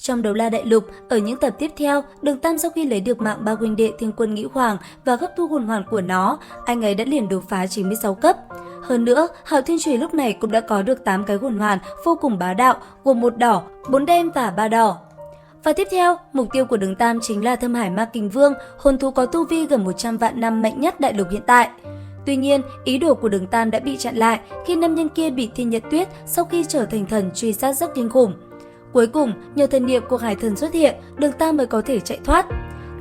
Trong Đấu La Đại Lục, ở những tập tiếp theo, Đường Tam sau khi lấy được mạng ba huynh đệ Thiên Quân Nghĩ Hoàng và gấp thu hồn hoàn của nó, anh ấy đã liền đột phá 96 cấp. Hơn nữa, Hạo Thiên Chùy lúc này cũng đã có được 8 cái hồn hoàn vô cùng bá đạo, gồm 1 đỏ, 4 đen và 3 đỏ. Và tiếp theo, mục tiêu của Đường Tam chính là Thâm Hải Ma Kình Vương, hồn thú có tu vi gần 100 vạn năm mạnh nhất đại lục hiện tại. Tuy nhiên, ý đồ của Đường Tam đã bị chặn lại khi nam nhân kia bị Thiên Nhật Tuyết sau khi trở thành thần truy sát rất kinh khủng. Cuối cùng, nhờ thần niệm của Hải Thần xuất hiện, Đường Tam mới có thể chạy thoát.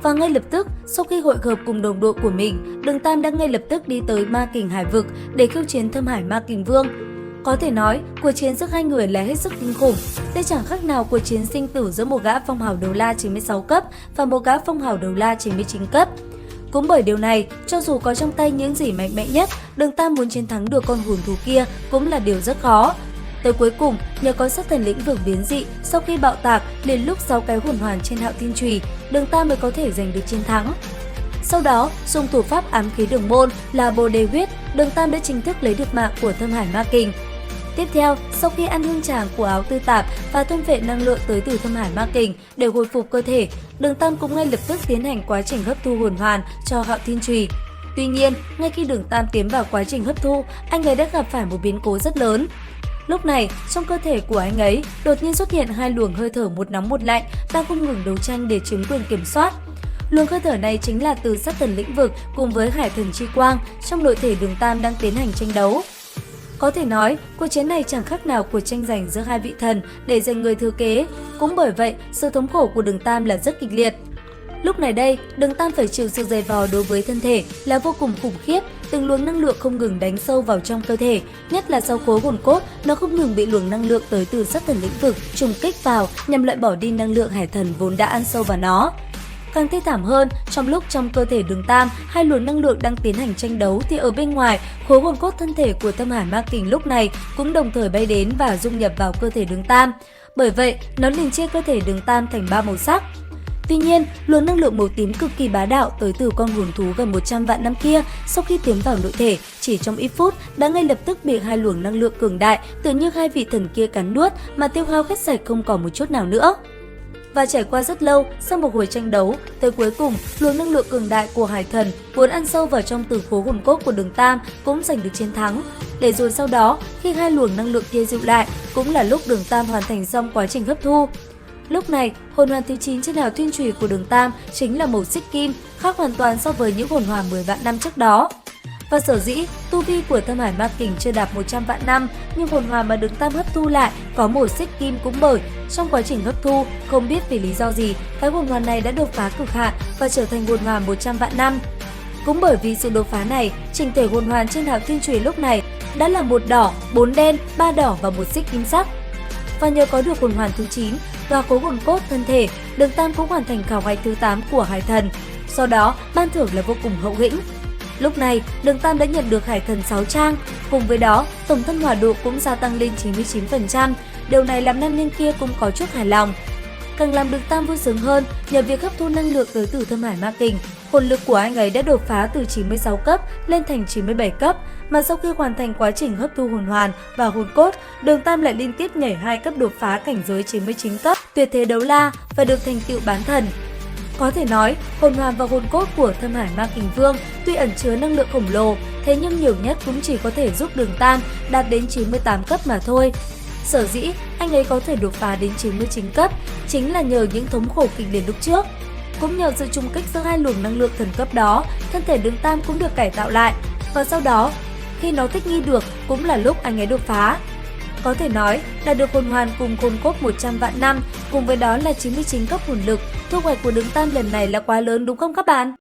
Và ngay lập tức, sau khi hội hợp cùng đồng đội của mình, Đường Tam đã ngay lập tức đi tới Ma Kình Hải Vực để khiêu chiến Thâm Hải Ma Kình Vương. Có thể nói, cuộc chiến giữa hai người là hết sức kinh khủng. Đây chẳng khác nào cuộc chiến sinh tử giữa một gã phong hào đấu la 96 cấp và một gã phong hào đấu la 99 cấp. Cũng bởi điều này, cho dù có trong tay những gì mạnh mẽ nhất, Đường Tam muốn chiến thắng được con hồn thú kia cũng là điều rất khó. Tới cuối cùng, nhờ có sát thần lĩnh vực biến dị, sau khi bạo tạc liền lúc 6 cái hồn hoàn trên Hạo Thiên Chùy, Đường Tam mới có thể giành được chiến thắng. Sau đó, dùng thủ pháp ám khí đường môn là Bồ Đề Huyết, Đường Tam đã chính thức lấy được mạng của Thâm Hải Ma Kình. Tiếp theo, sau khi ăn hương tràng của áo tư tạp và thôn vệ năng lượng tới từ Thâm Hải Ma Kình để hồi phục cơ thể, Đường Tam cũng ngay lập tức tiến hành quá trình hấp thu hồn hoàn cho Hạo Thiên Chùy. Tuy nhiên, ngay khi Đường Tam tiến vào quá trình hấp thu, anh ấy đã gặp phải một biến cố rất lớn. Lúc này, trong cơ thể của anh ấy đột nhiên xuất hiện 2 luồng hơi thở một nóng một lạnh đang không ngừng đấu tranh để chiếm quyền kiểm soát. Luồng hơi thở này chính là từ sát thần lĩnh vực cùng với Hải Thần Chi Quang trong nội thể Đường Tam đang tiến hành tranh đấu. Có thể nói, cuộc chiến này chẳng khác nào cuộc tranh giành giữa hai vị thần để giành người thừa kế. Cũng bởi vậy, sự thống khổ của Đường Tam là rất kịch liệt. Lúc này đây, Đường Tam phải chịu sự dày vò đối với thân thể là vô cùng khủng khiếp, từng luồng năng lượng không ngừng đánh sâu vào trong cơ thể, nhất là sau khối hồn cốt, nó không ngừng bị luồng năng lượng tới từ sát thần lĩnh vực trùng kích vào nhằm loại bỏ đi năng lượng hải thần vốn đã ăn sâu vào nó. Càng thê thảm hơn, trong lúc trong cơ thể Đường Tam, 2 luồng năng lượng đang tiến hành tranh đấu thì ở bên ngoài, khối hồn cốt thân thể của Thâm Hải Ma Kình lúc này cũng đồng thời bay đến và dung nhập vào cơ thể Đường Tam. Bởi vậy, nó liền chia cơ thể Đường Tam thành 3 màu sắc. Tuy nhiên, luồng năng lượng màu tím cực kỳ bá đạo tới từ con hồn thú gần 100 vạn năm kia sau khi tiến vào nội thể, chỉ trong ít phút đã ngay lập tức bị 2 luồng năng lượng cường đại tự như 2 vị thần kia cắn nuốt mà tiêu hao hết sạch không còn một chút nào nữa. Và trải qua rất lâu, sau một hồi tranh đấu, tới cuối cùng, luồng năng lượng cường đại của Hải Thần vốn ăn sâu vào trong tử khố hồn cốt của Đường Tam cũng giành được chiến thắng. Để rồi sau đó, khi 2 luồng năng lượng kia dịu lại, cũng là lúc Đường Tam hoàn thành xong quá trình hấp thu. Lúc này, hồn hoàn thứ 9 trên Hạo Thiên Chùy của Đường Tam chính là màu xích kim, khác hoàn toàn so với những hồn hoàn 10 vạn năm trước đó. Và sở dĩ tu vi của Thâm Hải Ma Kình chưa đạt 100 vạn năm, nhưng hồn hoàn mà Đường Tam hấp thu lại có màu xích kim cũng bởi trong quá trình hấp thu, không biết vì lý do gì, cái hồn hoàn này đã đột phá cực hạn và trở thành hồn hoàn 100 vạn năm. Cũng bởi vì sự đột phá này, chỉnh thể hồn hoàn trên Hạo Thiên Chùy lúc này đã là 1 đỏ, 4 đen, 3 đỏ và 1 xích kim sắc. Và nhờ có được hồn hoàn thứ 9 và khối hồn cốt thân thể, Đường Tam cũng hoàn thành khảo hạch thứ 8 của Hải Thần. Sau đó, ban thưởng là vô cùng hậu hĩnh. Lúc này, Đường Tam đã nhận được Hải Thần 6 trang, cùng với đó, tổng thân hỏa độ cũng gia tăng lên 99%, điều này làm nam nhân kia cũng có chút hài lòng. Càng làm Đường Tam vui sướng hơn, nhờ việc hấp thu năng lượng tới từ Thâm Hải Ma Kình, hồn lực của anh ấy đã đột phá từ 96 cấp lên thành 97 cấp, mà sau khi hoàn thành quá trình hấp thu hồn hoàn và hồn cốt, Đường Tam lại liên tiếp nhảy 2 cấp đột phá cảnh giới 99 cấp, tuyệt thế đấu la và được thành tựu bán thần. Có thể nói, hồn hoàn và hồn cốt của Thâm Hải Ma Kình Vương tuy ẩn chứa năng lượng khổng lồ, thế nhưng nhiều nhất cũng chỉ có thể giúp Đường Tam đạt đến 98 cấp mà thôi. Sở dĩ anh ấy có thể đột phá đến 99 cấp chính là nhờ những thống khổ kịch liệt lúc trước. Cũng nhờ sự chung kích giữa 2 luồng năng lượng thần cấp đó, thân thể Đường Tam cũng được cải tạo lại. Và sau đó, khi nó thích nghi được cũng là lúc anh ấy đột phá. Có thể nói, đạt được hồn hoàn cùng hồn cốt 100 vạn năm, cùng với đó là 99 cấp hồn lực, thu hoạch của Đường Tam lần này là quá lớn đúng không các bạn?